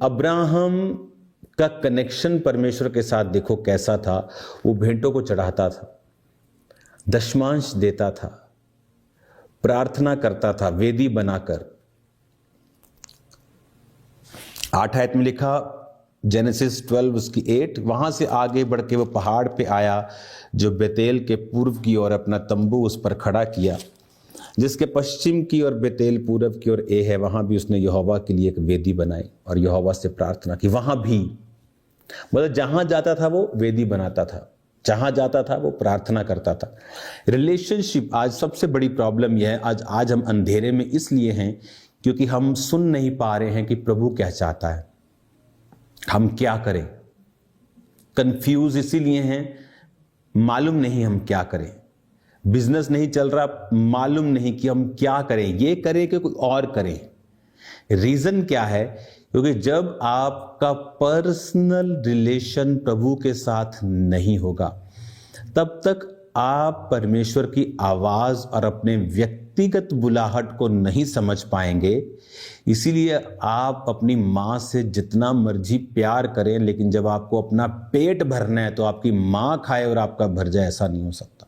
Abraham का connection परमेश्वर के साथ देखो कैसा था। वो भेंटों को चढ़ाता था, दशमांश देता था, प्रार्थना करता था वेदी बनाकर। 8 आयत में लिखा, जेनेसिस 12 उसकी 8, वहां से आगे बढ़ के वो पहाड़ पे आया जो बेतेल के पूर्व की ओर अपना तंबू उस पर खड़ा किया, जिसके पश्चिम की ओर बेतेल, पूरब की ओर ए है। वहां भी उसने यहोवा के लिए एक वेदी बनाई और यहोवा से प्रार्थना की। वहां भी मतलब जहां जाता था वो वेदी बनाता था, जहां जाता था वो प्रार्थना करता था। रिलेशनशिप आज सबसे बड़ी प्रॉब्लम यह है, आज हम अंधेरे में इसलिए हैं क्योंकि हम सुन नहीं पा रहे हैं कि प्रभु क्या चाहता है, हम क्या करें। कंफ्यूज इसीलिए हैं, मालूम नहीं हम क्या करें। बिजनेस नहीं चल रहा, मालूम नहीं कि हम क्या करें, ये करें कि कोई और करें। रीजन क्या है? क्योंकि जब आपका पर्सनल रिलेशन प्रभु के साथ नहीं होगा तब तक आप परमेश्वर की आवाज और अपने व्यक्तिगत बुलाहट को नहीं समझ पाएंगे। इसीलिए आप अपनी मां से जितना मर्जी प्यार करें, लेकिन जब आपको अपना पेट भरना है तो आपकी मां खाए और आपका भर जाए, ऐसा नहीं हो सकता।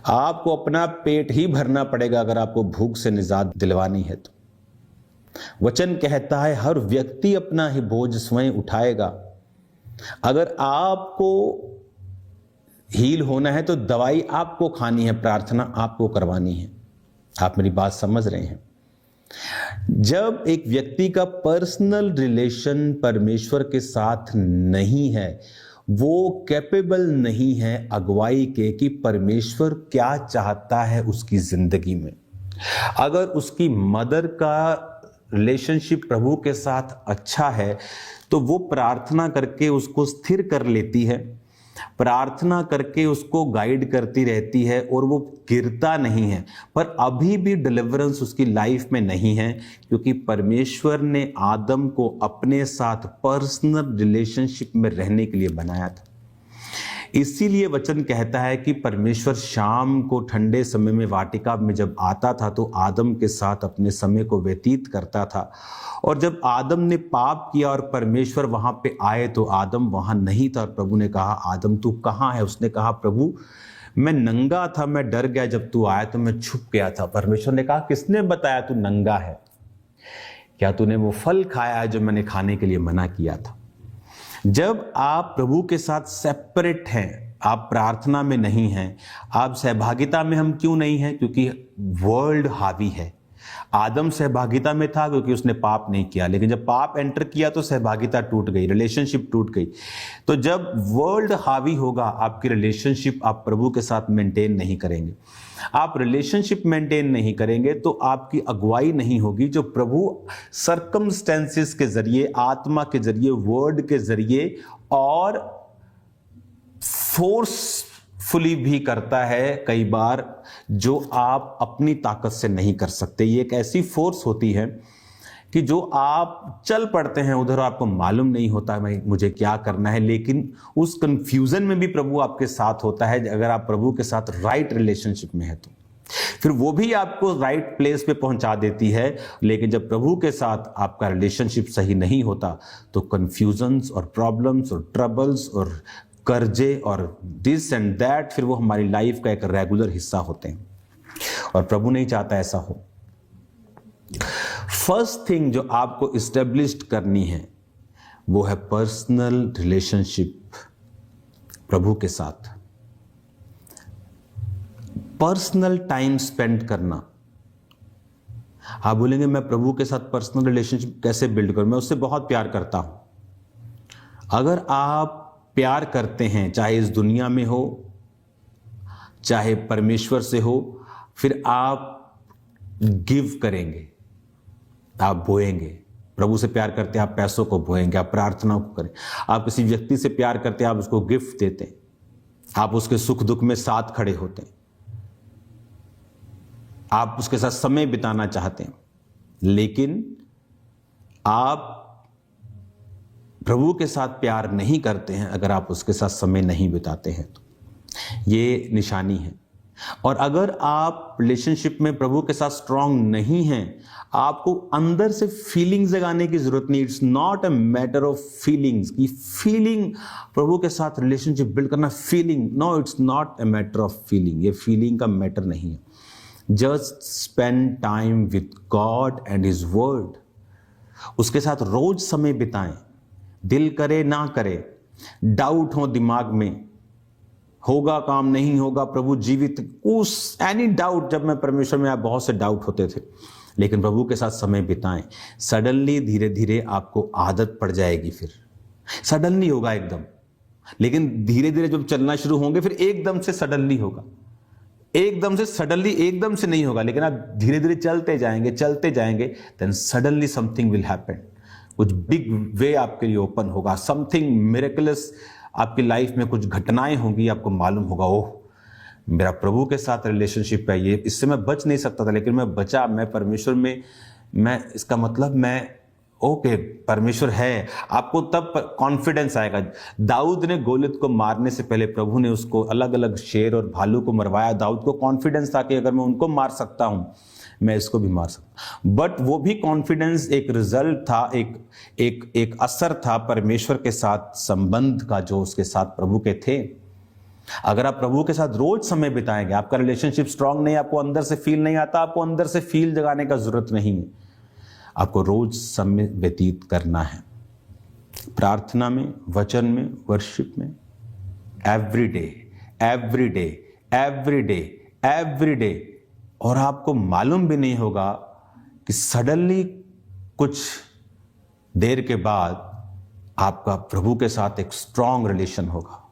आपको अपना पेट ही भरना पड़ेगा अगर आपको भूख से निजात दिलवानी है तो। वचन कहता है हर व्यक्ति अपना ही बोझ स्वयं उठाएगा। अगर आपको हील होना है तो दवाई आपको खानी है, प्रार्थना आपको करवानी है। आप मेरी बात समझ रहे हैं? जब एक व्यक्ति का पर्सनल रिलेशन परमेश्वर के साथ नहीं है, वो कैपेबल नहीं है अगुवाई के कि परमेश्वर क्या चाहता है उसकी जिंदगी में। अगर उसकी मदर का रिलेशनशिप प्रभु के साथ अच्छा है तो वो प्रार्थना करके उसको स्थिर कर लेती है, प्रार्थना करके उसको गाइड करती रहती है और वो गिरता नहीं है। पर अभी भी डिलीवरेंस उसकी लाइफ में नहीं है, क्योंकि परमेश्वर ने आदम को अपने साथ पर्सनल रिलेशनशिप में रहने के लिए बनाया था। इसीलिए वचन कहता है कि परमेश्वर शाम को ठंडे समय में वाटिका में जब आता था तो आदम के साथ अपने समय को व्यतीत करता था। और जब आदम ने पाप किया और परमेश्वर वहां पे आए तो आदम वहां नहीं था। और प्रभु ने कहा, आदम तू कहाँ है? उसने कहा, प्रभु मैं नंगा था, मैं डर गया, जब तू आया तो मैं छुप गया था। परमेश्वर ने कहा, किसने बताया तू नंगा है? क्या तूने वो फल खाया है जो मैंने खाने के लिए मना किया था? जब आप प्रभु के साथ सेपरेट हैं, आप प्रार्थना में नहीं हैं, आप सहभागिता में हम क्यों नहीं हैं? क्योंकि वर्ल्ड हावी है। आदम सहभागिता में था क्योंकि उसने पाप नहीं किया, लेकिन जब पाप एंटर किया तो सहभागिता टूट गई, रिलेशनशिप टूट गई। तो जब वर्ल्ड हावी होगा आपकी रिलेशनशिप आप प्रभु के साथ मेंटेन नहीं करेंगे। आप रिलेशनशिप मेंटेन नहीं करेंगे तो आपकी अगुवाई नहीं होगी, जो प्रभु सर्कमस्टेंसेस के जरिए, आत्मा के जरिए, वर्ड के जरिए और फोर्सफुली भी करता है कई बार, जो आप अपनी ताकत से नहीं कर सकते। ये एक ऐसी फोर्स होती है कि जो आप चल पड़ते हैं उधर, आपको मालूम नहीं होता भाई मुझे क्या करना है, लेकिन उस कंफ्यूजन में भी प्रभु आपके साथ होता है। अगर आप प्रभु के साथ राइट रिलेशनशिप में है तो फिर वो भी आपको राइट प्लेस पे पहुंचा देती है। लेकिन जब प्रभु के साथ आपका रिलेशनशिप सही नहीं होता तो कंफ्यूजन्स और प्रॉब्लम्स और ट्रबल्स और कर्जे और दिस एंड दैट, फिर वो हमारी लाइफ का एक रेगुलर हिस्सा होते हैं और प्रभु नहीं चाहता ऐसा हो। फर्स्ट थिंग जो आपको इस्टेब्लिश्ड करनी है वो है पर्सनल रिलेशनशिप प्रभु के साथ, पर्सनल टाइम स्पेंड करना। आप बोलेंगे मैं प्रभु के साथ पर्सनल रिलेशनशिप कैसे बिल्ड करूं? मैं उससे बहुत प्यार करता हूं। अगर आप प्यार करते हैं, चाहे इस दुनिया में हो चाहे परमेश्वर से हो, फिर आप गिव करेंगे, आप बोएंगे। प्रभु से प्यार करते हैं आप पैसों को बोएंगे, आप प्रार्थना को करें। आप किसी व्यक्ति से प्यार करते हैं आप उसको गिफ्ट देते हैं, आप उसके सुख दुख में साथ खड़े होते हैं, आप उसके साथ समय बिताना चाहते हैं। लेकिन आप प्रभु के साथ प्यार नहीं करते हैं अगर आप उसके साथ समय नहीं बिताते हैं तो। ये निशानी है। और अगर आप रिलेशनशिप में प्रभु के साथ स्ट्रांग नहीं हैं, आपको अंदर से फीलिंग्स जगाने की जरूरत नहीं। It's not a matter of feelings की फीलिंग प्रभु के साथ रिलेशनशिप बिल्ड करना, feeling, no, it's not a matter of feeling. ये फीलिंग का मैटर नहीं है। Just spend time with God and his word. उसके साथ रोज समय बिताएं, दिल करे ना करे, डाउट हो दिमाग में, होगा काम नहीं होगा, प्रभु जीवित, उस एनी डाउट, जब मैं परमेश्वर में, आप बहुत से डाउट होते थे, लेकिन प्रभु के साथ समय बिताएं। सडनली धीरे धीरे आपको आदत पड़ जाएगी। फिर सडनली होगा एकदम, लेकिन धीरे धीरे जब चलना शुरू होंगे फिर एकदम से सडनली होगा। एकदम से सडनली एकदम से नहीं होगा, लेकिन आप धीरे धीरे चलते जाएंगे, then suddenly something will happen. कुछ बिग वे आपके लिए ओपन होगा, समथिंग मिरेकलस आपकी लाइफ में कुछ घटनाएं होंगी, आपको मालूम होगा, ओह मेरा प्रभु के साथ रिलेशनशिप है, ये इससे मैं बच नहीं सकता था, लेकिन मैं बचा, मैं परमेश्वर में, मैं, इसका मतलब मैं, ओके परमेश्वर है। आपको तब कॉन्फिडेंस आएगा। दाऊद ने गोलियत को मारने से पहले प्रभु ने उसको अलग अलग शेर और भालू को मरवाया। दाऊद को कॉन्फिडेंस था कि अगर मैं उनको मार सकता हूं, मैं इसको भी मार सकता। बट वो भी कॉन्फिडेंस एक रिजल्ट था, एक असर था परमेश्वर के साथ संबंध का, जो उसके साथ प्रभु के थे। अगर आप प्रभु के साथ रोज समय बिताएंगे, आपका रिलेशनशिप स्ट्रांग नहीं, आपको अंदर से फील नहीं आता, आपको अंदर से फील जगाने का जरूरत नहीं है। आपको रोज समय व्यतीत करना है प्रार्थना में, वचन में, वर्शिप में, every day every day every day every day. और आपको मालूम भी नहीं होगा कि सडनली कुछ देर के बाद आपका प्रभु के साथ एक स्ट्रांग रिलेशन होगा।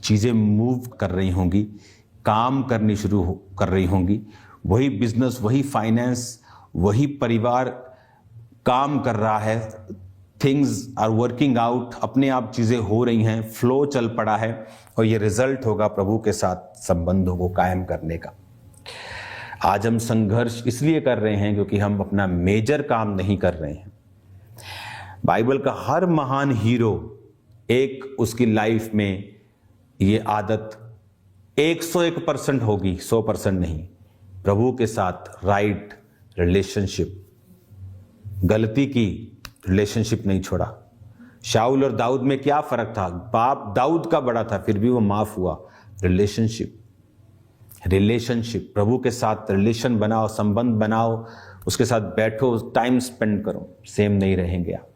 चीजें मूव कर रही होंगी, काम करनी शुरू कर रही होंगी, वही बिजनेस, वही फाइनेंस, वही परिवार काम कर रहा है, थिंग्स आर वर्किंग आउट, अपने आप चीजें हो रही हैं, फ्लो चल पड़ा है, और ये रिजल्ट होगा प्रभु के साथ संबंधों को कायम करने का। आज हम संघर्ष इसलिए कर रहे हैं क्योंकि हम अपना मेजर काम नहीं कर रहे हैं। बाइबल का हर महान हीरो, एक उसकी लाइफ में ये आदत 101% होगी, 100% नहीं। प्रभु के साथ राइट रिलेशनशिप, गलती की, रिलेशनशिप नहीं छोड़ा। शाऊल और दाऊद में क्या फर्क था? बाप दाऊद का बड़ा था, फिर भी वो माफ हुआ। रिलेशनशिप प्रभु के साथ रिलेशन बनाओ, संबंध बनाओ, उसके साथ बैठो, टाइम स्पेंड करो, सेम नहीं रहेंगे आप।